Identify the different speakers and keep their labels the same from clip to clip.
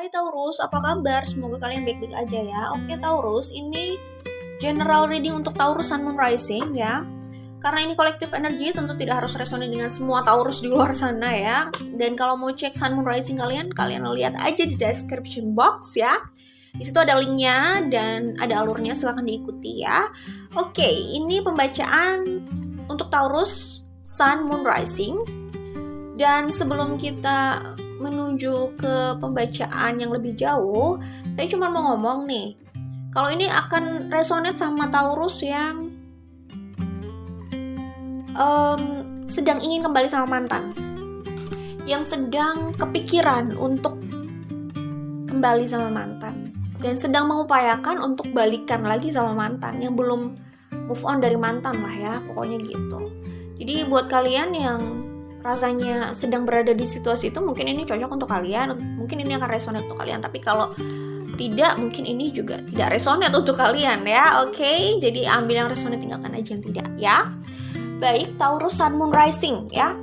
Speaker 1: Hai Taurus, apa kabar? Semoga kalian baik-baik aja ya. Oke Taurus, ini general reading untuk Taurus Sun Moon Rising ya. Karena ini kolektif energi, tentu tidak harus resonate dengan semua Taurus di luar sana ya. Dan kalau mau cek Sun Moon Rising kalian lihat aja di description box ya. Di situ ada linknya dan ada alurnya, silahkan diikuti ya. Oke, ini pembacaan untuk Taurus Sun Moon Rising. Dan sebelum kita menuju ke pembacaan yang lebih jauh, saya cuma mau ngomong nih, kalau ini akan resonate sama Taurus yang sedang ingin kembali sama mantan, yang sedang kepikiran untuk kembali sama mantan, dan sedang mengupayakan untuk balikan lagi sama mantan, yang belum move on dari mantan lah ya, pokoknya gitu. Jadi buat kalian yang rasanya sedang berada di situasi itu, mungkin ini cocok untuk kalian, mungkin ini akan resonate untuk kalian, tapi kalau tidak, mungkin ini juga tidak resonate untuk kalian ya. Oke, jadi ambil yang resonate, tinggalkan aja yang tidak ya. Baik, Taurus Sun Moon Rising ya.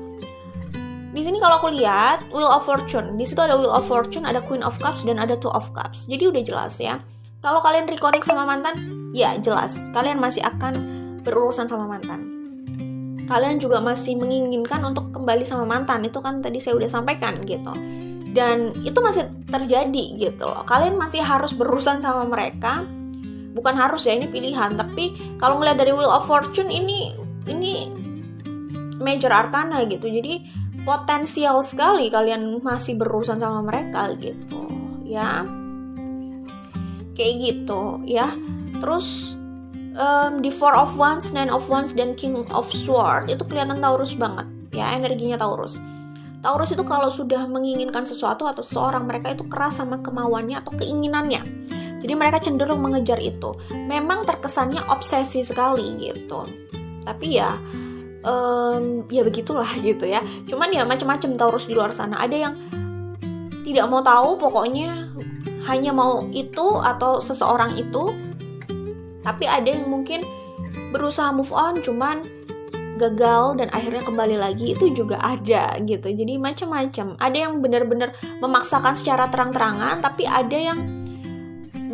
Speaker 1: Di sini kalau aku lihat Wheel of Fortune, di situ ada Wheel of Fortune, ada Queen of Cups dan ada Two of Cups. Jadi udah jelas ya. Kalau kalian reconnect sama mantan, ya jelas kalian masih akan berurusan sama mantan. Kalian juga masih menginginkan untuk kembali sama mantan, itu kan tadi saya udah sampaikan gitu. Dan itu masih terjadi gitu loh. Kalian masih harus berurusan sama mereka. Bukan harus ya, ini pilihan. Tapi kalau ngeliat dari Wheel of Fortune ini major arcana gitu. Jadi potensial sekali kalian masih berurusan sama mereka gitu ya. Kayak gitu ya. Terus di Four of Wands, Nine of Wands, dan King of Swords itu kelihatan Taurus banget ya, energinya Taurus. Taurus itu kalau sudah menginginkan sesuatu atau seseorang, mereka itu keras sama kemauannya atau keinginannya. Jadi mereka cenderung mengejar itu. Memang terkesannya obsesi sekali gitu. Tapi ya begitulah gitu ya. Cuman ya macam-macam Taurus di luar sana. Ada yang tidak mau tahu, pokoknya hanya mau itu atau seseorang itu. Tapi ada yang mungkin berusaha move on, cuman gagal dan akhirnya kembali lagi, itu juga ada gitu. Jadi macam-macam. Ada yang benar-benar memaksakan secara terang-terangan, tapi ada yang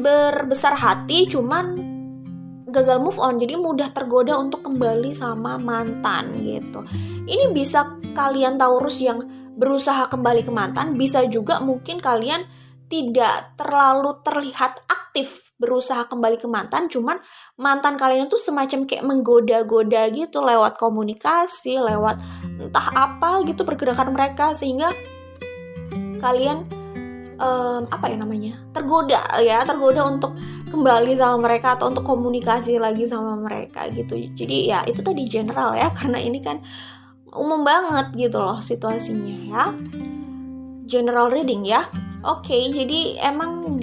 Speaker 1: berbesar hati cuman gagal move on, jadi mudah tergoda untuk kembali sama mantan gitu. Ini bisa kalian Taurus yang berusaha kembali ke mantan, bisa juga mungkin kalian tidak terlalu terlihat aktif berusaha kembali ke mantan, cuman mantan kalian itu semacam kayak menggoda-goda gitu lewat komunikasi, lewat entah apa gitu pergerakan mereka, sehingga kalian tergoda untuk kembali sama mereka atau untuk komunikasi lagi sama mereka gitu. Jadi ya itu tadi general ya, karena ini kan umum banget gitu loh situasinya ya. General reading ya. Oke, jadi emang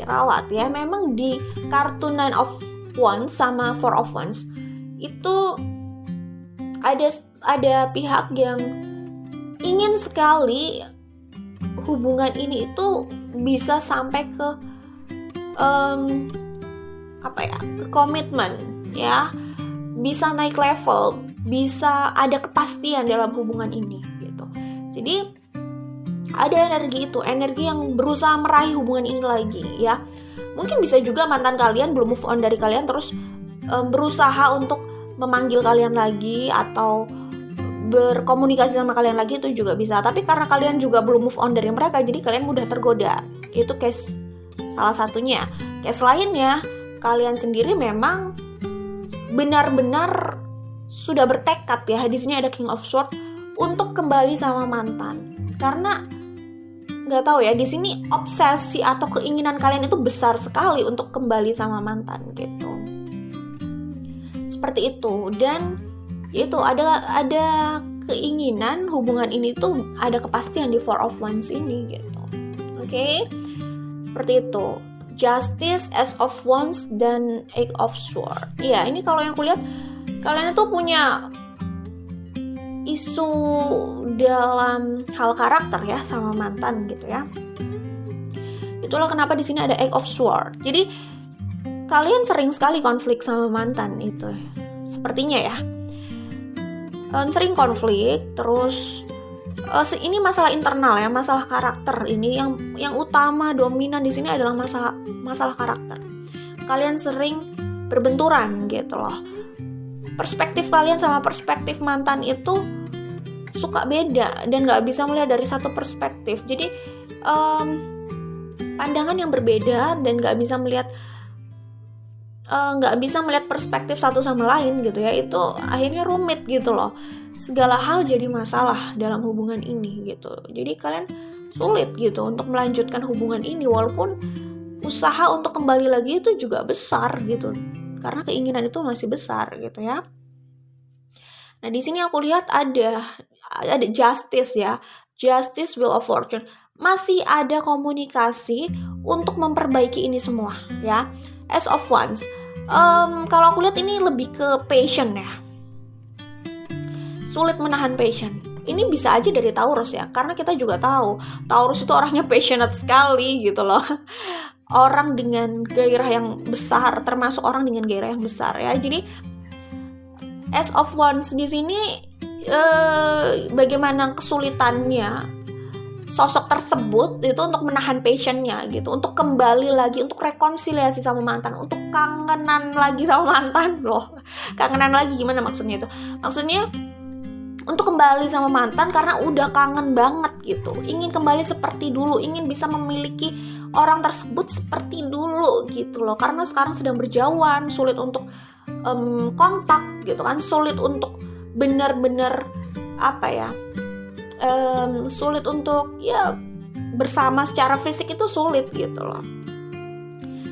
Speaker 1: ralat ya. Memang di kartu Nine of Wands sama Four of Wands itu ada pihak yang ingin sekali hubungan ini itu bisa sampai ke ke komitmen ya, bisa naik level, bisa ada kepastian dalam hubungan ini gitu. Jadi ada energi yang berusaha meraih hubungan ini lagi ya. Mungkin bisa juga mantan kalian belum move on dari kalian, terus berusaha untuk memanggil kalian lagi atau berkomunikasi sama kalian lagi, itu juga bisa. Tapi karena kalian juga belum move on dari mereka, jadi kalian mudah tergoda. Itu case salah satunya. Case lainnya, kalian sendiri memang benar-benar sudah bertekad ya. Di sini ada King of Swords untuk kembali sama mantan. Karena nggak tahu ya, di sini obsesi atau keinginan kalian itu besar sekali untuk kembali sama mantan gitu. Seperti itu. Dan itu ada keinginan hubungan ini tuh ada kepastian di Four of Wands ini gitu. Oke? Seperti itu. Justice, Ace of Wands, dan Eight of Swords. Iya, ini kalau yang kulihat kalian itu punya isu dalam hal karakter ya sama mantan gitu ya. Itulah kenapa di sini ada Eight of Swords. Jadi kalian sering sekali konflik sama mantan itu. Sepertinya ya. Sering konflik, terus ini masalah internal ya, masalah karakter. Ini yang utama dominan di sini adalah masalah karakter. Kalian sering berbenturan gitu loh. Perspektif kalian sama perspektif mantan itu suka beda dan nggak bisa melihat dari satu perspektif. Jadi pandangan yang berbeda dan nggak bisa melihat perspektif satu sama lain gitu ya, itu akhirnya rumit gitu loh. Segala hal jadi masalah dalam hubungan ini gitu. Jadi kalian sulit gitu untuk melanjutkan hubungan ini, walaupun usaha untuk kembali lagi itu juga besar gitu, karena keinginan itu masih besar gitu ya. Nah di sini aku lihat ada justice ya, justice will of fortune. Masih ada komunikasi untuk memperbaiki ini semua ya. As of Wands, kalau aku lihat ini lebih ke passion ya, sulit menahan passion. Ini bisa aja dari Taurus ya, karena kita juga tahu Taurus itu orangnya passionate sekali gitu loh. Orang dengan gairah yang besar, termasuk orang dengan gairah yang besar ya. Jadi As of Wands di sini bagaimana kesulitannya sosok tersebut itu untuk menahan passionnya gitu, untuk kembali lagi, untuk rekonsiliasi sama mantan, untuk kangenan lagi sama mantan loh. Kangenan lagi gimana maksudnya itu? Maksudnya untuk kembali sama mantan karena udah kangen banget gitu, ingin kembali seperti dulu, ingin bisa memiliki orang tersebut seperti dulu gitu loh. Karena sekarang sedang berjauhan, sulit untuk kontak gitu kan, sulit untuk benar-benar sulit untuk ya bersama secara fisik, itu sulit gitu loh.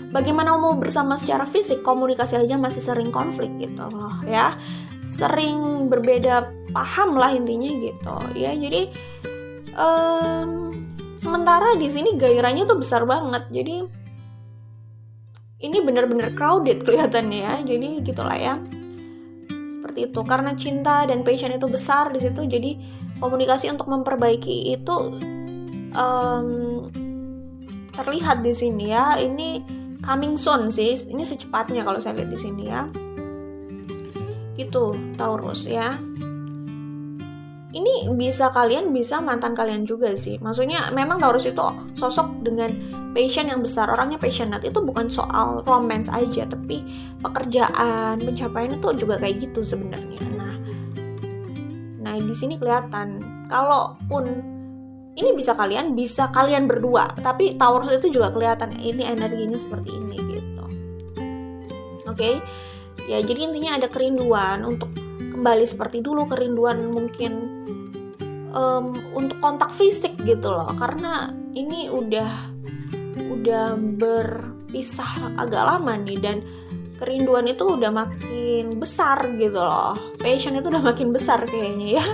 Speaker 1: Bagaimana mau bersama secara fisik, komunikasi aja masih sering konflik gitu loh ya, sering berbeda paham lah intinya gitu ya. Jadi sementara di sini gairahnya tuh besar banget, jadi ini benar-benar crowded kelihatannya ya. Jadi gitulah ya, seperti itu. Karena cinta dan passion itu besar di situ, jadi komunikasi untuk memperbaiki itu terlihat di sini ya. Ini coming soon sih, ini secepatnya kalau saya lihat di sini ya. Gitu Taurus ya. Ini bisa kalian, bisa mantan kalian juga sih. Maksudnya memang Taurus itu sosok dengan passion yang besar, orangnya passionate. Itu bukan soal romance aja, tapi pekerjaan, pencapaian itu juga kayak gitu sebenarnya. Nah di sini kelihatan, kalaupun ini bisa kalian berdua, tapi Taurus itu juga kelihatan ini energinya seperti ini gitu. Oke? Ya jadi intinya ada kerinduan untuk kembali seperti dulu, kerinduan mungkin untuk kontak fisik gitu loh, karena ini udah berpisah agak lama nih, dan kerinduan itu udah makin besar gitu loh, passion itu udah makin besar kayaknya ya.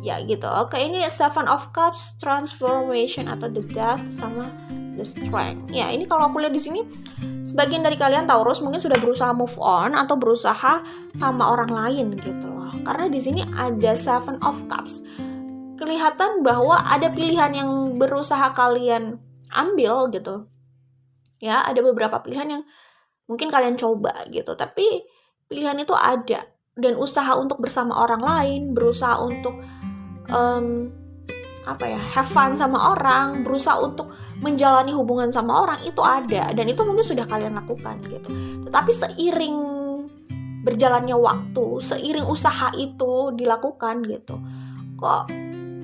Speaker 1: Ya gitu. Oke, ini Seven of Cups, transformation atau the death sama the strength. Ya ini kalau aku lihat di sini, sebagian dari kalian Taurus mungkin sudah berusaha move on atau berusaha sama orang lain gitu loh. Karena di sini ada Seven of Cups. Kelihatan bahwa ada pilihan yang berusaha kalian ambil gitu. Ya, ada beberapa pilihan yang mungkin kalian coba gitu, tapi pilihan itu ada, dan usaha untuk bersama orang lain, berusaha untuk have fun sama orang, berusaha untuk menjalani hubungan sama orang itu ada, dan itu mungkin sudah kalian lakukan gitu. Tetapi seiring berjalannya waktu, seiring usaha itu dilakukan gitu, kok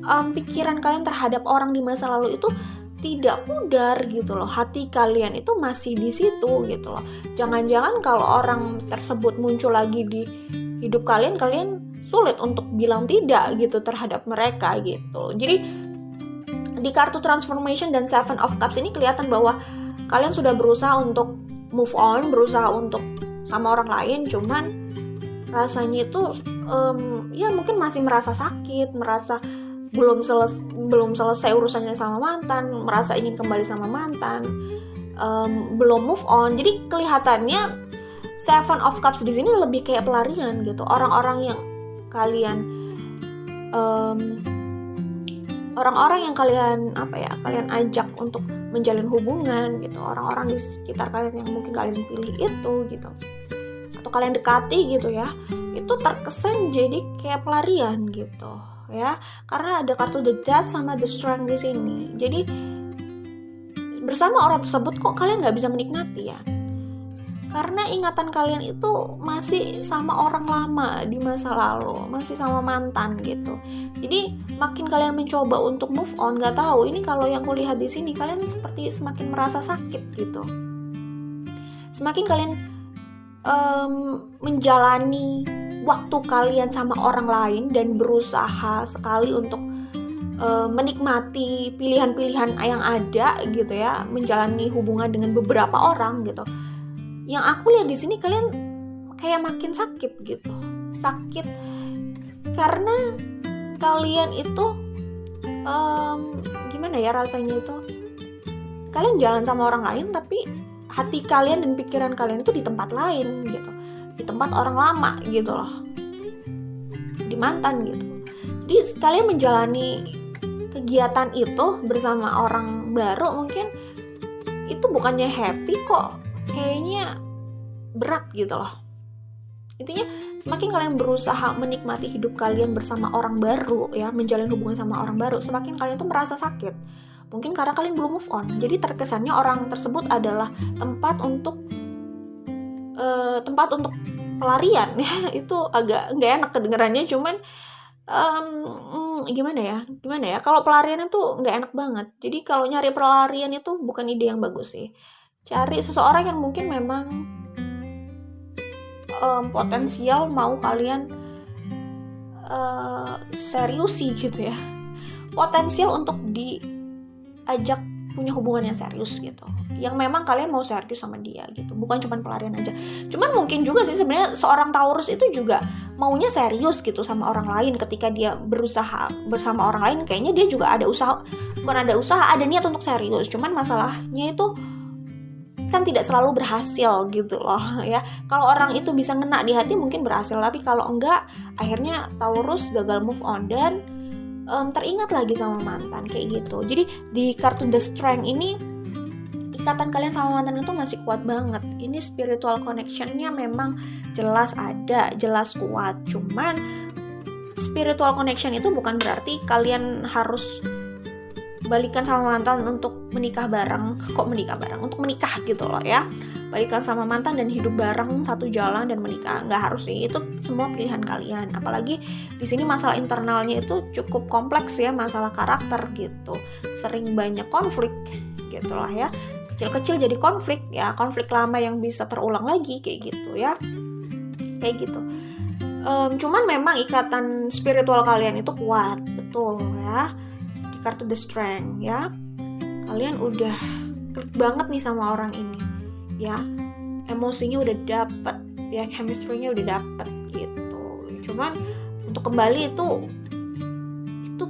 Speaker 1: pikiran kalian terhadap orang di masa lalu itu tidak pudar gitu loh. Hati kalian itu masih di situ gitu loh. Jangan-jangan kalau orang tersebut muncul lagi di hidup kalian sulit untuk bilang tidak gitu terhadap mereka gitu. Jadi di kartu transformation dan Seven of Cups ini kelihatan bahwa kalian sudah berusaha untuk move on, berusaha untuk sama orang lain, cuman rasanya itu ya mungkin masih merasa sakit, merasa belum selesai urusannya sama mantan, merasa ingin kembali sama mantan, belum move on. Jadi kelihatannya Seven of Cups di sini lebih kayak pelarian gitu. Orang-orang yang kalian kalian ajak untuk menjalin hubungan gitu, orang-orang di sekitar kalian yang mungkin kalian pilih itu gitu, atau kalian dekati gitu ya, itu terkesan jadi kayak pelarian gitu ya, karena ada kartu The Death sama The Strength di sini. Jadi bersama orang tersebut kok kalian nggak bisa menikmati ya, karena ingatan kalian itu masih sama orang lama di masa lalu, masih sama mantan gitu. Jadi makin kalian mencoba untuk move on, nggak tahu ini kalau yang kulihat di sini kalian seperti semakin merasa sakit gitu. Semakin kalian menjalani waktu kalian sama orang lain dan berusaha sekali untuk menikmati pilihan-pilihan yang ada gitu ya, menjalani hubungan dengan beberapa orang gitu. Yang aku lihat di sini kalian kayak makin sakit gitu. Sakit karena kalian itu gimana ya rasanya itu? Kalian jalan sama orang lain tapi hati kalian dan pikiran kalian itu di tempat lain gitu. Di tempat orang lama gitu loh. Di mantan gitu. Jadi kalian menjalani kegiatan itu bersama orang baru mungkin itu bukannya happy kok, kayaknya berat gitu loh. Intinya semakin kalian berusaha menikmati hidup kalian bersama orang baru ya, menjalin hubungan sama orang baru, semakin kalian tuh merasa sakit. Mungkin karena kalian belum move on. Jadi terkesannya orang tersebut adalah tempat untuk pelarian ya. Itu agak nggak enak kedengarannya, cuman gimana ya, kalau pelarian itu nggak enak banget. Jadi kalau nyari pelarian itu bukan ide yang bagus sih. Cari seseorang yang mungkin memang potensial mau kalian seriusi gitu ya, potensial untuk diajak punya hubungan yang serius gitu, yang memang kalian mau serius sama dia gitu, bukan cuma pelarian aja. Cuman mungkin juga sih sebenarnya seorang Taurus itu juga maunya serius gitu sama orang lain. Ketika dia berusaha bersama orang lain, kayaknya dia juga ada niat untuk serius. Cuman masalahnya itu kan tidak selalu berhasil gitu loh ya. Kalau orang itu bisa ngena di hati mungkin berhasil, tapi kalau enggak akhirnya Taurus gagal move on dan teringat lagi sama mantan kayak gitu. Jadi di kartu The Strength ini ikatan kalian sama mantan itu masih kuat banget. Ini spiritual connection-nya memang jelas ada, jelas kuat. Cuman spiritual connection itu bukan berarti kalian harus balikan sama mantan untuk menikah bareng. Untuk menikah gitu loh ya. Balikan sama mantan dan hidup bareng satu jalan dan menikah, nggak harus sih. Itu semua pilihan kalian. Apalagi di sini masalah internalnya itu cukup kompleks ya, masalah karakter gitu. Sering banyak konflik gitu lah ya. Kecil-kecil jadi konflik ya, konflik lama yang bisa terulang lagi kayak gitu ya. Kayak gitu. Cuman memang ikatan spiritual kalian itu kuat, betul ya. Di kartu The Strength ya, kalian udah klik banget nih sama orang ini ya, emosinya udah dapet ya, chemistry-nya udah dapet gitu. Cuman untuk kembali itu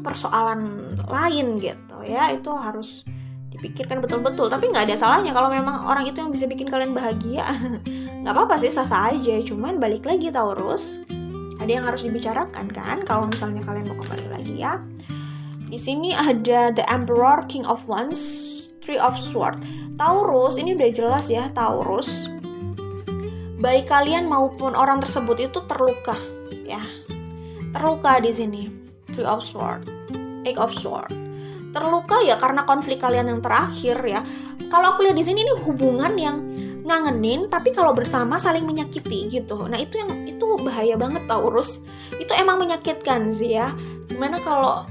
Speaker 1: persoalan lain gitu ya, itu harus dipikirkan betul-betul. Tapi nggak ada salahnya kalau memang orang itu yang bisa bikin kalian bahagia. Nggak apa-apa sih, sah-sah aja. Cuman balik lagi Taurus, ada yang harus dibicarakan kan kalau misalnya kalian mau kembali lagi ya. Di sini ada The Emperor, King of Wands, Three of Swords. Taurus, ini udah jelas ya, Taurus, baik kalian maupun orang tersebut itu terluka ya. Terluka di sini. Three of Swords, Eight of Swords. Terluka ya karena konflik kalian yang terakhir ya. Kalau aku lihat di sini ini hubungan yang ngangenin tapi kalau bersama saling menyakiti gitu. Nah, itu bahaya banget Taurus. Itu emang menyakitkan sih ya. Dimana kalau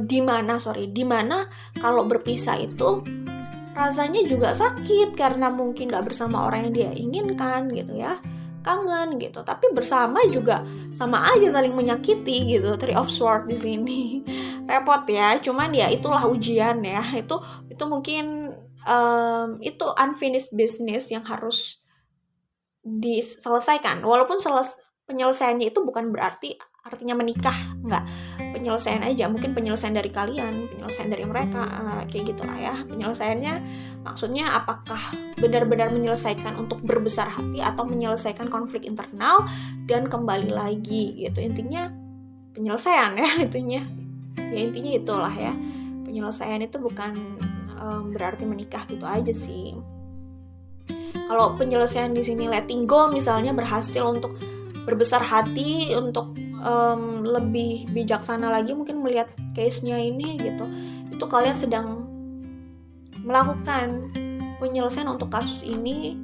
Speaker 1: dimana kalau berpisah itu rasanya juga sakit karena mungkin gak bersama orang yang dia inginkan gitu ya, kangen gitu. Tapi bersama juga sama aja saling menyakiti gitu. Three of Swords di sini repot ya. Cuman ya itulah ujian ya. Itu mungkin itu unfinished business yang harus diselesaikan. Walaupun penyelesaiannya itu bukan berarti artinya menikah, enggak. Penyelesaian aja, mungkin penyelesaian dari kalian, penyelesaian dari mereka, kayak gitulah ya. Penyelesaiannya maksudnya apakah benar-benar menyelesaikan untuk berbesar hati atau menyelesaikan konflik internal dan kembali lagi gitu. Intinya penyelesaian ya, intinya itulah ya. Penyelesaian itu bukan berarti menikah gitu aja sih. Kalau penyelesaian di sini letting go misalnya, berhasil untuk berbesar hati, untuk lebih bijaksana lagi mungkin melihat case-nya ini gitu, itu kalian sedang melakukan penyelesaian untuk kasus ini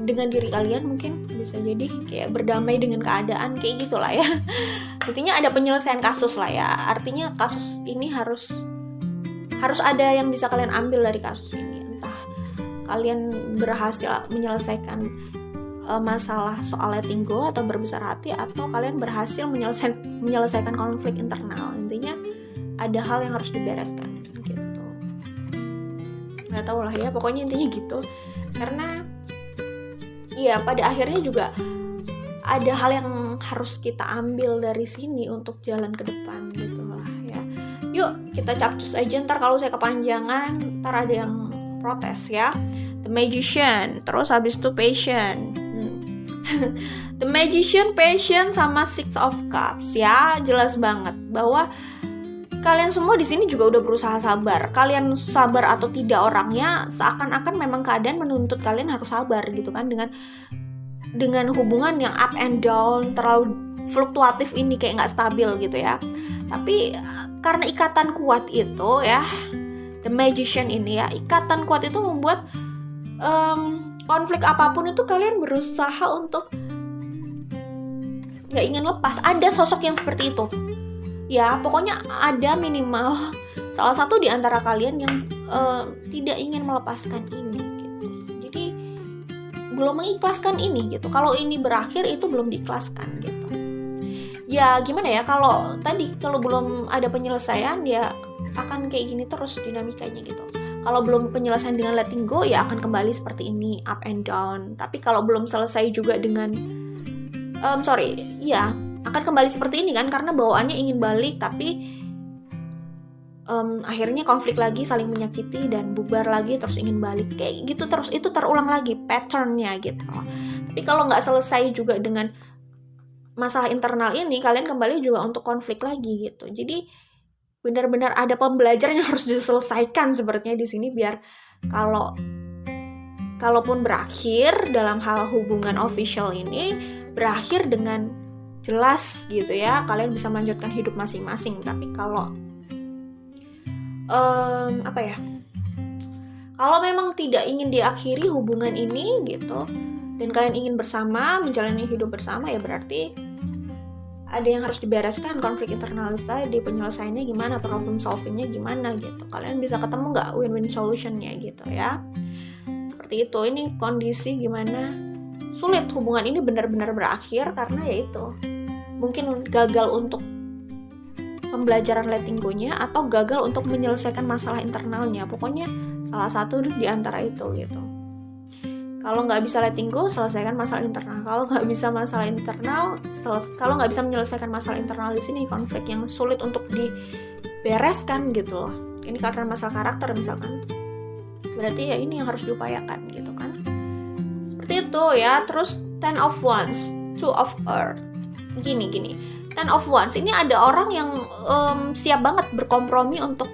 Speaker 1: dengan diri kalian, mungkin bisa jadi kayak berdamai dengan keadaan kayak gitulah ya. Intinya ada penyelesaian kasus lah ya, artinya kasus ini harus ada yang bisa kalian ambil dari kasus ini, entah kalian berhasil menyelesaikan masalah soal letting go atau berbesar hati, atau kalian berhasil menyelesaikan konflik internal. Intinya ada hal yang harus dibereskan gitu. Nggak tahu lah ya, pokoknya intinya gitu. Karena ya pada akhirnya juga ada hal yang harus kita ambil dari sini untuk jalan ke depan gitu lah ya. Yuk kita capcus aja, ntar kalau saya kepanjangan ntar ada yang protes ya. The Magician, terus habis itu Patient. The Magician, Patient, sama Six of Cups ya, jelas banget bahwa kalian semua di sini juga udah berusaha sabar. Kalian sabar atau tidak orangnya, seakan-akan memang keadaan menuntut kalian harus sabar gitu kan, dengan hubungan yang up and down, terlalu fluktuatif ini, kayak nggak stabil gitu ya. Tapi karena ikatan kuat itu ya, The Magician ini ya, ikatan kuat itu membuat konflik apapun itu kalian berusaha untuk nggak ingin lepas. Ada sosok yang seperti itu ya, pokoknya ada minimal salah satu di antara kalian yang tidak ingin melepaskan ini gitu. Jadi belum mengikhlaskan ini gitu. Kalau ini berakhir itu belum diikhlaskan gitu. Ya gimana ya, kalau belum ada penyelesaian ya akan kayak gini terus dinamikanya gitu. Kalau belum penyelesaian dengan letting go ya akan kembali seperti ini, up and down. Tapi kalau belum selesai juga dengan akan kembali seperti ini kan, karena bawaannya ingin balik tapi akhirnya konflik lagi, saling menyakiti dan bubar lagi, terus ingin balik kayak gitu terus. Itu terulang lagi patternnya gitu. Tapi kalau nggak selesai juga dengan masalah internal ini, kalian kembali juga untuk konflik lagi gitu. Jadi benar-benar ada pembelajaran yang harus diselesaikan sepertinya di sini, biar kalaupun berakhir dalam hal hubungan official ini berakhir dengan jelas gitu ya, kalian bisa melanjutkan hidup masing-masing. Tapi kalau kalau memang tidak ingin diakhiri hubungan ini gitu, dan kalian ingin bersama menjalani hidup bersama, ya berarti ada yang harus dibereskan, konflik internal tadi, penyelesaiannya gimana, problem solvingnya gimana gitu. Kalian bisa ketemu nggak win-win solutionnya gitu ya. Seperti itu. Ini kondisi gimana sulit hubungan ini benar-benar berakhir karena ya itu, mungkin gagal untuk pembelajaran letting go-nya atau gagal untuk menyelesaikan masalah internalnya. Pokoknya salah satu di antara itu gitu. Kalau nggak bisa letting go, selesaikan masalah internal. Kalau nggak bisa menyelesaikan masalah internal di sini, konflik yang sulit untuk dibereskan gitu loh. Ini karena masalah karakter misalkan. Berarti ya ini yang harus diupayakan gitu kan. Seperti itu ya. Terus Ten of Wands, Two of Earth. Gini. Ten of Wands ini ada orang yang siap banget berkompromi untuk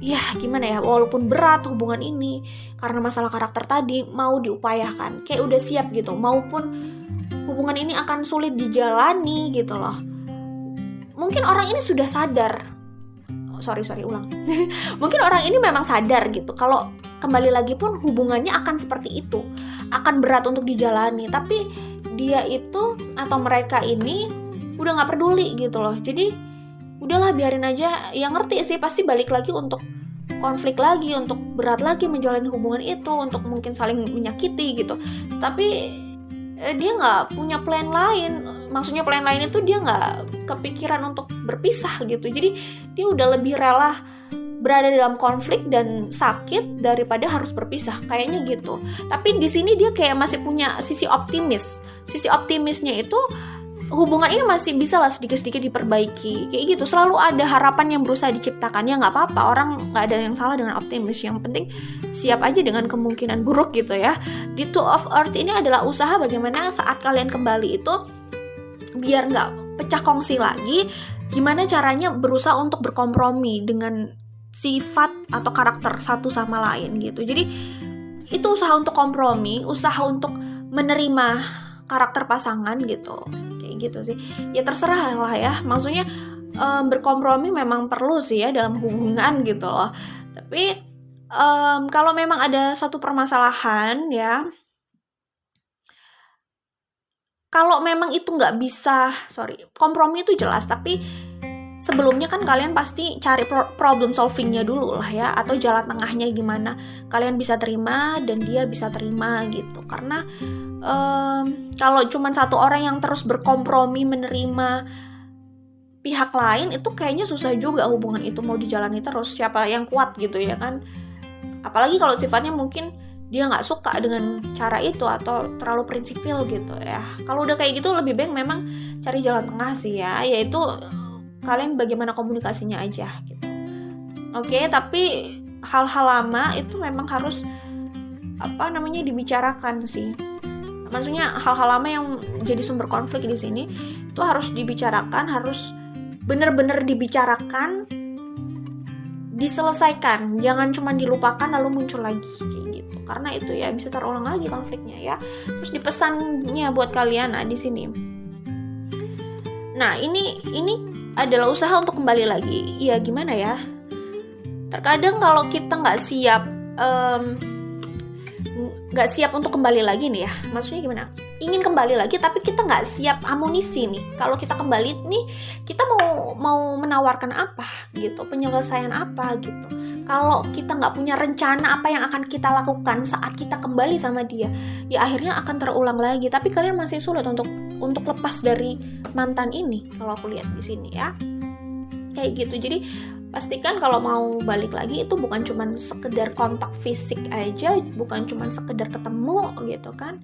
Speaker 1: ya gimana ya, walaupun berat hubungan ini karena masalah karakter tadi, mau diupayakan, kayak udah siap gitu, maupun hubungan ini akan sulit dijalani gitu loh. Mungkin orang ini sudah sadar, mungkin orang ini memang sadar gitu, kalau kembali lagi pun hubungannya akan seperti itu, akan berat untuk dijalani, tapi dia itu atau mereka ini udah gak peduli gitu loh. Jadi udahlah biarin aja, yang ngerti sih pasti balik lagi untuk konflik lagi, untuk berat lagi menjalani hubungan itu, untuk mungkin saling menyakiti gitu. Tapi dia nggak punya plan lain. Maksudnya plan lain itu dia nggak kepikiran untuk berpisah gitu. Jadi dia udah lebih rela berada dalam konflik dan sakit daripada harus berpisah, kayaknya gitu. Tapi di sini dia kayak masih punya sisi optimis. Sisi optimisnya itu hubungan ini masih bisa lah sedikit-sedikit diperbaiki, kayak gitu. Selalu ada harapan yang berusaha diciptakan, ya nggak apa-apa, orang nggak ada yang salah dengan optimis, yang penting siap aja dengan kemungkinan buruk gitu ya. Di Two of Earth ini adalah usaha bagaimana saat kalian kembali itu biar nggak pecah kongsi lagi, gimana caranya berusaha untuk berkompromi dengan sifat atau karakter satu sama lain gitu. Jadi itu usaha untuk kompromi, usaha untuk menerima karakter pasangan gitu, kayak gitu sih. Ya terserah lah ya, maksudnya berkompromi memang perlu sih ya dalam hubungan gitu loh. Tapi kalau memang ada satu permasalahan ya, kalau memang itu nggak bisa, kompromi itu jelas, tapi sebelumnya kan kalian pasti cari problem solvingnya dulu lah ya, atau jalan tengahnya gimana kalian bisa terima dan dia bisa terima gitu. Karena kalau cuma satu orang yang terus berkompromi menerima pihak lain, itu kayaknya susah juga hubungan itu mau dijalani terus. Siapa yang kuat gitu ya kan? Apalagi kalau sifatnya mungkin dia nggak suka dengan cara itu atau terlalu prinsipil gitu ya. Kalau udah kayak gitu lebih baik memang cari jalan tengah sih ya, yaitu kalian bagaimana komunikasinya aja gitu. Oke, tapi hal-hal lama itu memang harus dibicarakan sih. Maksudnya hal-hal lama yang jadi sumber konflik di sini itu harus dibicarakan, harus benar-benar dibicarakan, diselesaikan, jangan cuma dilupakan lalu muncul lagi kayak gitu. Karena itu ya bisa terulang lagi konfliknya ya. Terus dipesannya buat kalian di sini. Nah, ini adalah usaha untuk kembali lagi. Ya gimana ya? Terkadang kalau kita nggak siap untuk kembali lagi nih ya. Maksudnya gimana? Ingin kembali lagi tapi kita nggak siap amunisi nih. Kalau kita kembali nih, kita mau menawarkan apa gitu, penyelesaian apa gitu. Kalau kita nggak punya rencana apa yang akan kita lakukan saat kita kembali sama dia, ya akhirnya akan terulang lagi. Tapi kalian masih sulit untuk lepas dari mantan ini. Kalau aku lihat di sini ya, kayak gitu. Jadi pastikan kalau mau balik lagi itu bukan cuma sekedar kontak fisik aja, bukan cuma sekedar ketemu gitu kan,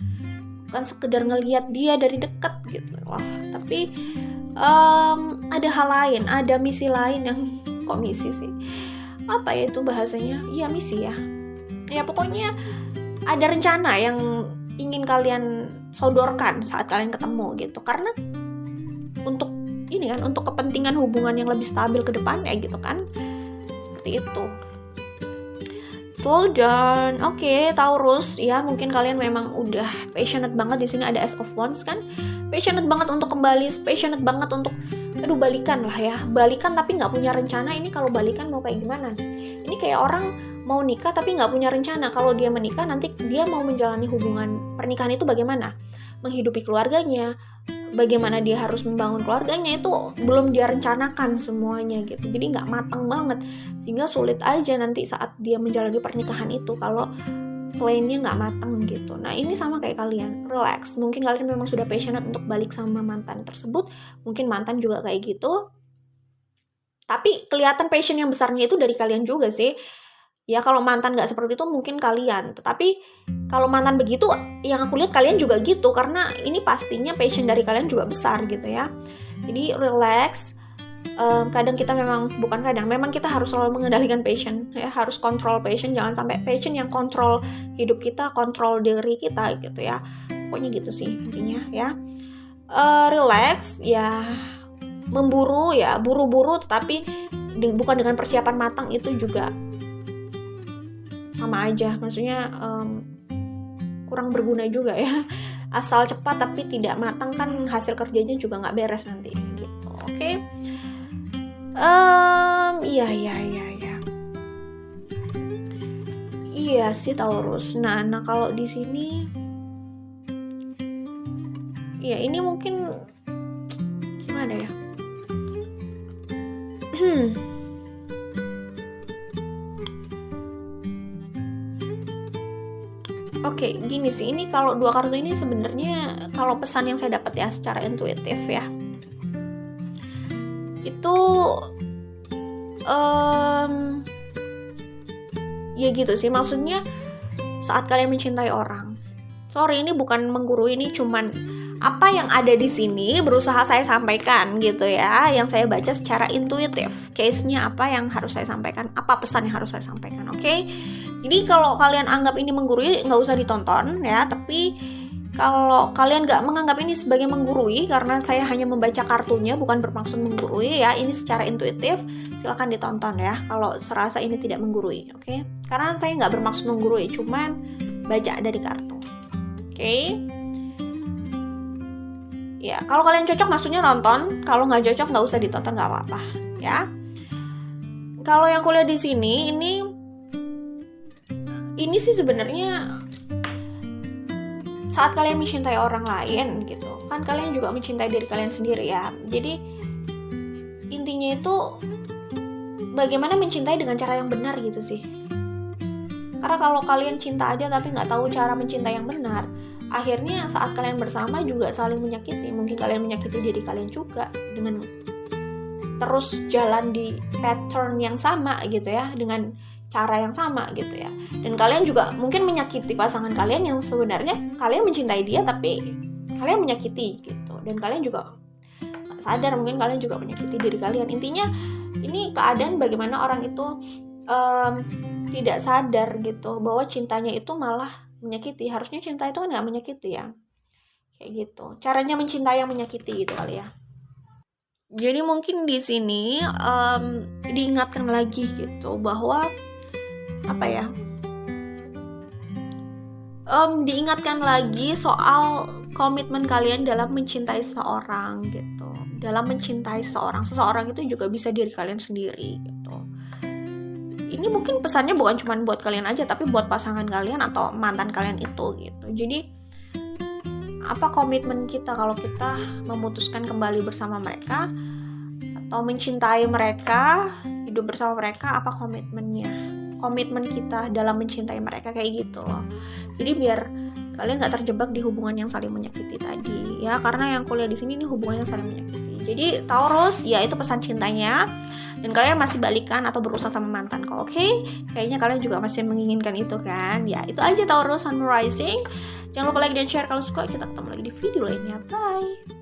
Speaker 1: bukan sekedar ngelihat dia dari dekat gitu loh, tapi ada hal lain, ada misi lain yang kok misi sih, apa ya itu bahasanya, ya misi ya pokoknya ada rencana yang ingin kalian sodorkan saat kalian ketemu gitu, karena untuk ini kan, untuk kepentingan hubungan yang lebih stabil ke depannya gitu kan, seperti itu. Slow down. Oke, Taurus ya, mungkin kalian memang udah passionate banget. Di sini ada Ace of Wands kan, passionate banget untuk kembali, passionate banget untuk balikan lah ya, balikan tapi nggak punya rencana. Ini kalau balikan mau kayak gimana nih? Ini kayak orang mau nikah tapi nggak punya rencana. Kalau dia menikah nanti dia mau menjalani hubungan pernikahan itu bagaimana, menghidupi keluarganya, bagaimana dia harus membangun keluarganya, itu belum dia rencanakan semuanya gitu. Jadi nggak matang banget, sehingga sulit aja nanti saat dia menjalani pernikahan itu kalau plan-nya nggak matang gitu. Nah ini sama kayak kalian, relax. Mungkin kalian memang sudah passionate untuk balik sama mantan tersebut, mungkin mantan juga kayak gitu, tapi kelihatan passion yang besarnya itu dari kalian juga sih. Ya kalau mantan gak seperti itu mungkin kalian, tetapi kalau mantan begitu yang aku lihat kalian juga gitu, karena ini pastinya passion dari kalian juga besar gitu ya. Jadi relax. Kadang kita memang kita harus selalu mengendalikan passion ya, harus kontrol passion, jangan sampai passion yang kontrol hidup kita, kontrol diri kita gitu ya. Pokoknya gitu sih intinya ya. Relax ya, memburu ya, buru-buru tetapi bukan dengan persiapan matang, itu juga sama aja, maksudnya kurang berguna juga ya. Asal cepat tapi tidak matang kan hasil kerjanya juga nggak beres nanti gitu. Oke. Iya sih Taurus. Nah kalau di sini ya ini mungkin gimana ya? Oke, gini sih, ini kalau dua kartu ini sebenarnya kalau pesan yang saya dapat ya secara intuitif ya, itu ya gitu sih, maksudnya saat kalian mencintai orang, ini bukan menggurui, ini cuman apa yang ada di sini berusaha saya sampaikan gitu ya, yang saya baca secara intuitif, case-nya apa yang harus saya sampaikan, apa pesan yang harus saya sampaikan. Oke? Jadi kalau kalian anggap ini menggurui, nggak usah ditonton ya, tapi kalau kalian nggak menganggap ini sebagai menggurui, karena saya hanya membaca kartunya, bukan bermaksud menggurui ya, ini secara intuitif, silakan ditonton ya kalau serasa ini tidak menggurui. Oke? Karena saya nggak bermaksud menggurui, cuman baca dari kartu. Oke? Ya, kalau kalian cocok maksudnya nonton, kalau nggak cocok nggak usah ditonton, nggak apa-apa, ya. Kalau yang kuliah di sini, ini sih sebenarnya saat kalian mencintai orang lain gitu, kan kalian juga mencintai diri kalian sendiri ya. Jadi intinya itu bagaimana mencintai dengan cara yang benar gitu sih. Karena kalau kalian cinta aja tapi nggak tahu cara mencintai yang benar, akhirnya saat kalian bersama juga saling menyakiti. Mungkin kalian menyakiti diri kalian juga dengan terus jalan di pattern yang sama gitu ya, dengan cara yang sama gitu ya. Dan kalian juga mungkin menyakiti pasangan kalian yang sebenarnya kalian mencintai dia tapi kalian menyakiti gitu. Dan kalian juga sadar mungkin kalian juga menyakiti diri kalian. Intinya ini keadaan bagaimana orang itu tidak sadar gitu bahwa cintanya itu malah menyakiti. Harusnya cinta itu kan nggak menyakiti ya, kayak gitu. Caranya mencintai yang menyakiti gitu kali ya. Jadi mungkin di sini diingatkan lagi gitu bahwa apa ya, diingatkan lagi soal komitmen kalian dalam mencintai seseorang gitu. Dalam mencintai seseorang itu juga bisa diri kalian sendiri gitu. Ini mungkin pesannya bukan cuma buat kalian aja, tapi buat pasangan kalian atau mantan kalian itu gitu. Jadi apa komitmen kita kalau kita memutuskan kembali bersama mereka atau mencintai mereka, hidup bersama mereka, apa komitmennya? Komitmen kita dalam mencintai mereka kayak gitu loh. Jadi biar kalian nggak terjebak di hubungan yang saling menyakiti tadi ya, karena yang kuliah di sini ini hubungan yang saling menyakiti. Jadi Taurus ya itu pesan cintanya, dan kalian masih balikan atau berusaha sama mantan kok, oke? Kayaknya kalian juga masih menginginkan itu kan? Ya itu aja Taurus Sun Rising. Jangan lupa like dan share kalau suka. Kita ketemu lagi di video lainnya. Bye.